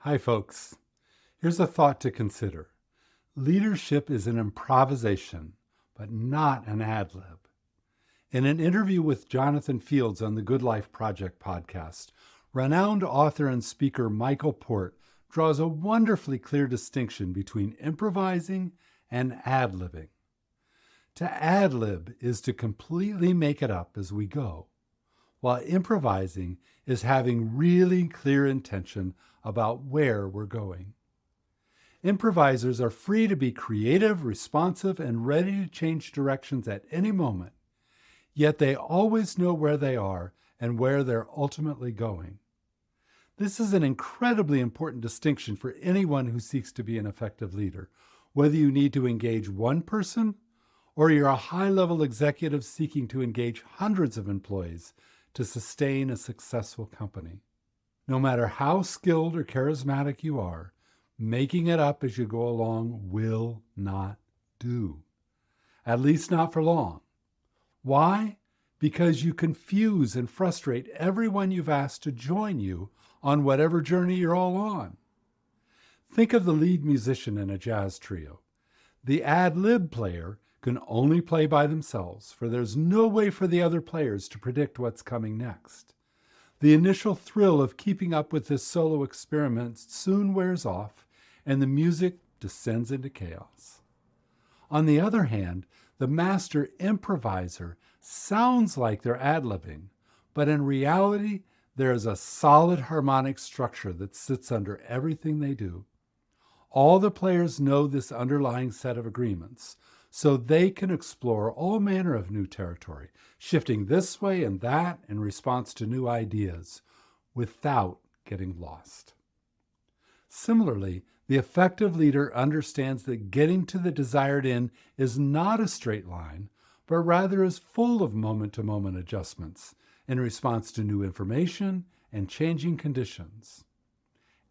Hi, folks. Here's a thought to consider. Leadership is an improvisation, but not an ad lib. In an interview with Jonathan Fields on the Good Life Project podcast, renowned author and speaker Michael Port draws a wonderfully clear distinction between improvising and ad-libbing. To ad-lib is to completely make it up as we go, while improvising is having really clear intention about where we're going. Improvisers are free to be creative, responsive, and ready to change directions at any moment, yet they always know where they are and where they're ultimately going. This is an incredibly important distinction for anyone who seeks to be an effective leader, whether you need to engage one person or you're a high-level executive seeking to engage hundreds of employees to sustain a successful company. No matter how skilled or charismatic you are, making it up as you go along will not do. At least not for long. Why? Because you confuse and frustrate everyone you've asked to join you on whatever journey you're all on. Think of the lead musician in a jazz trio. The ad-lib player can only play by themselves, for there's no way for the other players to predict what's coming next. The initial thrill of keeping up with this solo experiment soon wears off, and the music descends into chaos. On the other hand, the master improviser sounds like they're ad-libbing, but in reality, there is a solid harmonic structure that sits under everything they do. All the players know this underlying set of agreements, so they can explore all manner of new territory, shifting this way and that in response to new ideas, without getting lost. Similarly, the effective leader understands that getting to the desired end is not a straight line, but rather is full of moment-to-moment adjustments in response to new information and changing conditions.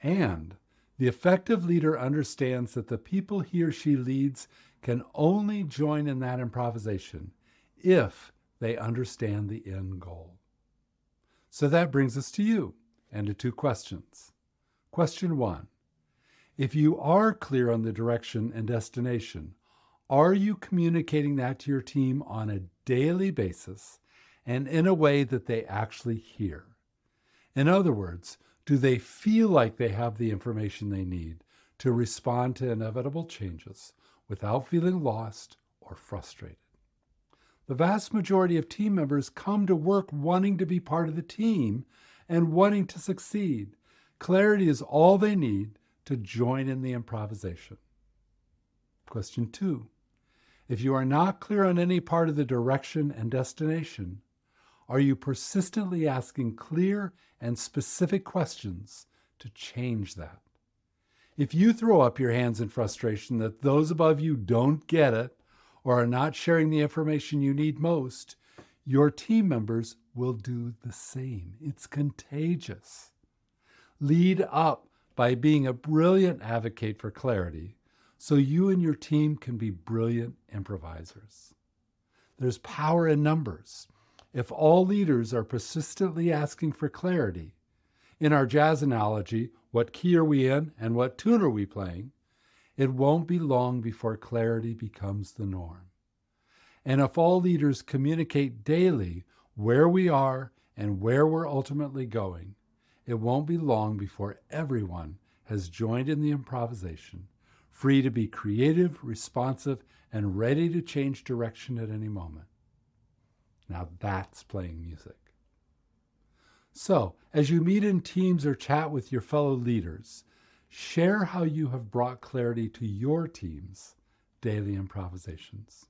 And the effective leader understands that the people he or she leads can only join in that improvisation if they understand the end goal. So that brings us to you and to two questions. Question 1. If you are clear on the direction and destination, are you communicating that to your team on a daily basis and in a way that they actually hear? In other words, do they feel like they have the information they need to respond to inevitable changes without feeling lost or frustrated? The vast majority of team members come to work wanting to be part of the team and wanting to succeed. Clarity is all they need to join in the improvisation. Question 2. If you are not clear on any part of the direction and destination, are you persistently asking clear and specific questions to change that? If you throw up your hands in frustration that those above you don't get it or are not sharing the information you need most, your team members will do the same. It's contagious. Lead up by being a brilliant advocate for clarity so you and your team can be brilliant improvisers. There's power in numbers. If all leaders are persistently asking for clarity, in our jazz analogy, what key are we in and what tune are we playing, it won't be long before clarity becomes the norm. And if all leaders communicate daily where we are and where we're ultimately going, it won't be long before everyone has joined in the improvisation, free to be creative, responsive, and ready to change direction at any moment. Now that's playing music. So, as you meet in teams or chat with your fellow leaders, share how you have brought clarity to your team's daily improvisations.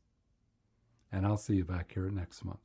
And I'll see you back here next month.